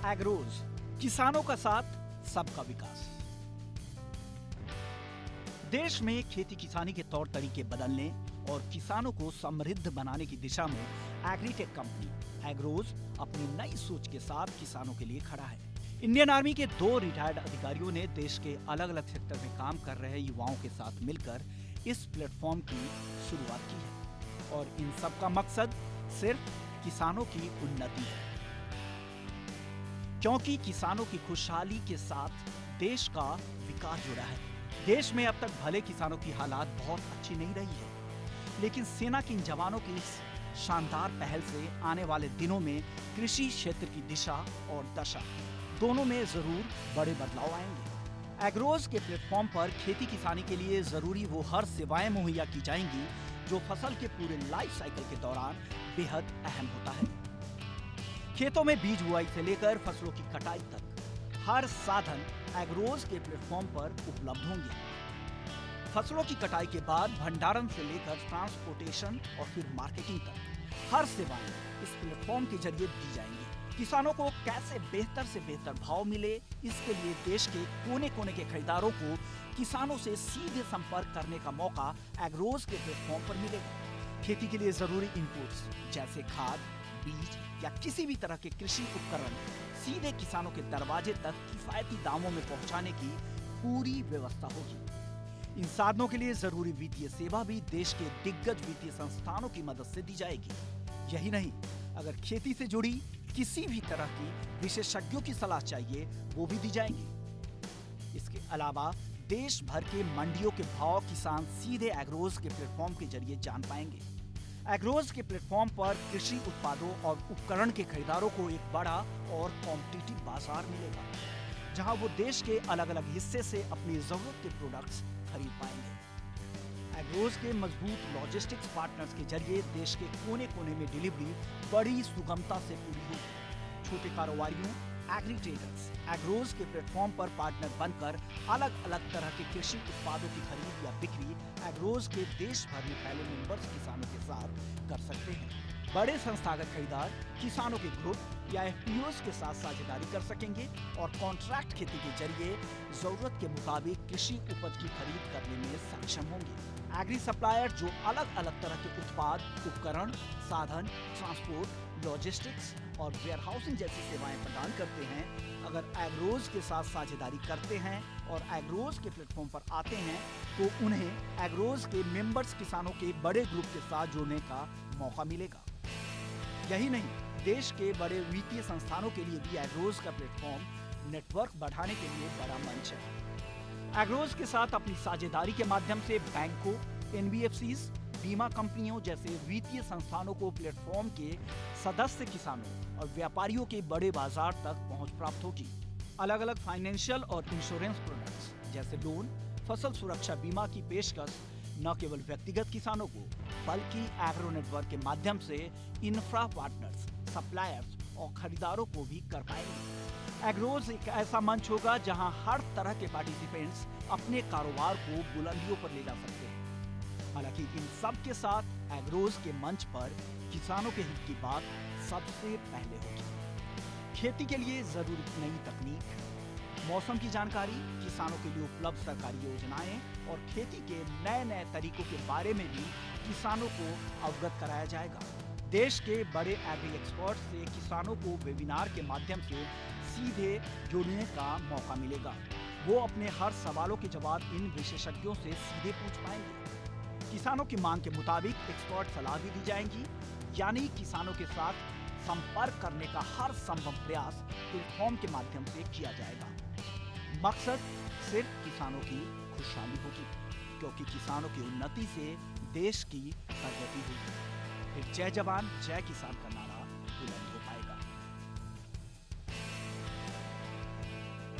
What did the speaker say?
एग्रोज, किसानों का साथ सबका विकास। देश में खेती किसानी के तौर तरीके बदलने और किसानों को समृद्ध बनाने की दिशा में एग्रीटेक कंपनी एग्रोज अपनी नई सोच के साथ किसानों के लिए खड़ा है। इंडियन आर्मी के 2 रिटायर्ड अधिकारियों ने देश के अलग अलग सेक्टर में काम कर रहे युवाओं के साथ मिलकर इस प्लेटफॉर्म की शुरुआत की है और इन सब का मकसद सिर्फ किसानों की उन्नति है, क्योंकि किसानों की खुशहाली के साथ देश का विकास जुड़ा है। देश में अब तक भले किसानों की हालात बहुत अच्छी नहीं रही है, लेकिन सेना के इन जवानों की इस शानदार पहल से आने वाले दिनों में कृषि क्षेत्र की दिशा और दशा दोनों में जरूर बड़े बदलाव आएंगे। एग्रोज के प्लेटफॉर्म पर खेती किसानी के लिए जरूरी वो हर सेवाएं मुहैया की जाएंगी जो फसल के पूरे लाइफ साइकिल के दौरान बेहद अहम होता है। खेतों में बीज बुआई से लेकर फसलों की कटाई तक हर साधन एग्रोज के प्लेटफॉर्म पर उपलब्ध होंगे। फसलों की कटाई के बाद भंडारण से लेकर ट्रांसपोर्टेशन और फिर मार्केटिंग तक हर सेवाएं इस प्लेटफॉर्म के जरिए दी जाएंगी। किसानों को कैसे बेहतर से बेहतर भाव मिले, इसके लिए देश के कोने कोने के खरीदारों को किसानों से सीधे संपर्क करने का मौका एग्रोज के प्लेटफॉर्म पर मिलेगा। खेती के लिए जरूरी इनपुट्स जैसे खाद, बीज या किसी भी तरह के कृषि उपकरण सीधे किसानों के दरवाजे तक किफायती दामों में पहुंचाने की पूरी व्यवस्था होगी। इन साधनों के लिए जरूरी वित्तीय सेवा भी देश के दिग्गज वित्तीय संस्थानों की मदद से दी जाएगी। यही नहीं, अगर खेती से जुड़ी किसी भी तरह की विशेषज्ञों की सलाह चाहिए वो भी दी जाएगी। इसके अलावा देश भर के मंडियों के भाव किसान सीधे एग्रोज के प्लेटफॉर्म के जरिए जान पाएंगे। एग्रोज के प्लेटफॉर्म पर कृषि उत्पादों और उपकरण के खरीदारों को एक बड़ा और कॉम्पिटिटिव बाजार मिलेगा, जहां वो देश के अलग अलग हिस्से से अपनी जरूरत के प्रोडक्ट्स खरीद पाएंगे। एग्रोज के मजबूत लॉजिस्टिक्स पार्टनर्स के जरिए देश के कोने कोने में डिलीवरी बड़ी सुगमता से पूरी होगी। छोटे कारोबारियों, एग्री ट्रेडर्स एग्रोज के प्लेटफॉर्म पर पार्टनर बनकर अलग अलग तरह के कृषि उत्पादों की खरीद या बिक्री एग्रोज के देश भर में फैले मेंबर्स किसानों के साथ कर सकते हैं। बड़े संस्थागत खरीदार किसानों के ग्रुप या एफपीओस के साथ साझेदारी कर सकेंगे और कॉन्ट्रैक्ट खेती के जरिए जरूरत के मुताबिक कृषि उपज की खरीद करने में सक्षम होंगे। एग्री सप्लायर जो अलग अलग तरह के उत्पाद, उपकरण, साधन, ट्रांसपोर्ट, लॉजिस्टिक्स और वेयरहाउसिंग जैसी सेवाएं प्रदान करते हैं, अगर एग्रोज के साथ साझेदारी करते हैं और एग्रोज के प्लेटफॉर्म पर आते हैं तो उन्हें एग्रोज के मेंबर्स किसानों के बड़े ग्रुप के साथ जुड़ने का मौका मिलेगा। यही नहीं, देश के बड़े वित्तीय संस्थानों के लिए भी एग्रोज का प्लेटफॉर्म नेटवर्क बढ़ाने के लिए बड़ा मंच है। एग्रोज के साथ अपनी साझेदारी के माध्यम से बैंकों, एनबीएफसीज, बीमा कंपनियों जैसे वित्तीय संस्थानों को प्लेटफॉर्म के सदस्य किसानों और व्यापारियों के बड़े बाजार तक पहुंच प्राप्त होगी। अलग अलग फाइनेंशियल और इंश्योरेंस प्रोडक्ट्स जैसे लोन, फसल सुरक्षा बीमा की पेशकश न केवल व्यक्तिगत किसानों को बल्कि एग्रो नेटवर्क के माध्यम से इंफ्रा पार्टनर्स, सप्लायर्स और खरीदारों को भी कर पाएंगे। एग्रोज एक ऐसा मंच होगा जहां हर तरह के पार्टिसिपेंट्स अपने कारोबार को बुलंदियों पर ले जा सकते हैं। हालांकि इन सब के साथ एग्रोज के मंच पर किसानों के हित की बात सबसे पहले होगी। खेती के लिए जरूरी नई तकनीक, मौसम की जानकारी, किसानों के लिए उपलब्ध सरकारी योजनाएं और खेती के नए नए तरीकों के बारे में भी किसानों को अवगत कराया जाएगा। देश के बड़े एग्री एक्सपर्ट से किसानों को वेबिनार के माध्यम से सीधे जुड़ने का मौका मिलेगा। वो अपने हर सवालों के जवाब इन विशेषज्ञों से सीधे पूछ पाएंगे। किसानों की मांग के मुताबिक एक्सपर्ट सलाह भी दी जाएंगी, यानी किसानों के साथ संपर्क करने का हर संभव प्रयास प्लेटफॉर्म के माध्यम से किया जाएगा। मकसद सिर्फ किसानों की खुशहाली होगी, क्योंकि किसानों की उन्नति से देश की प्रगति होगी। फिर जय जवान जय किसान का नारा बुलंद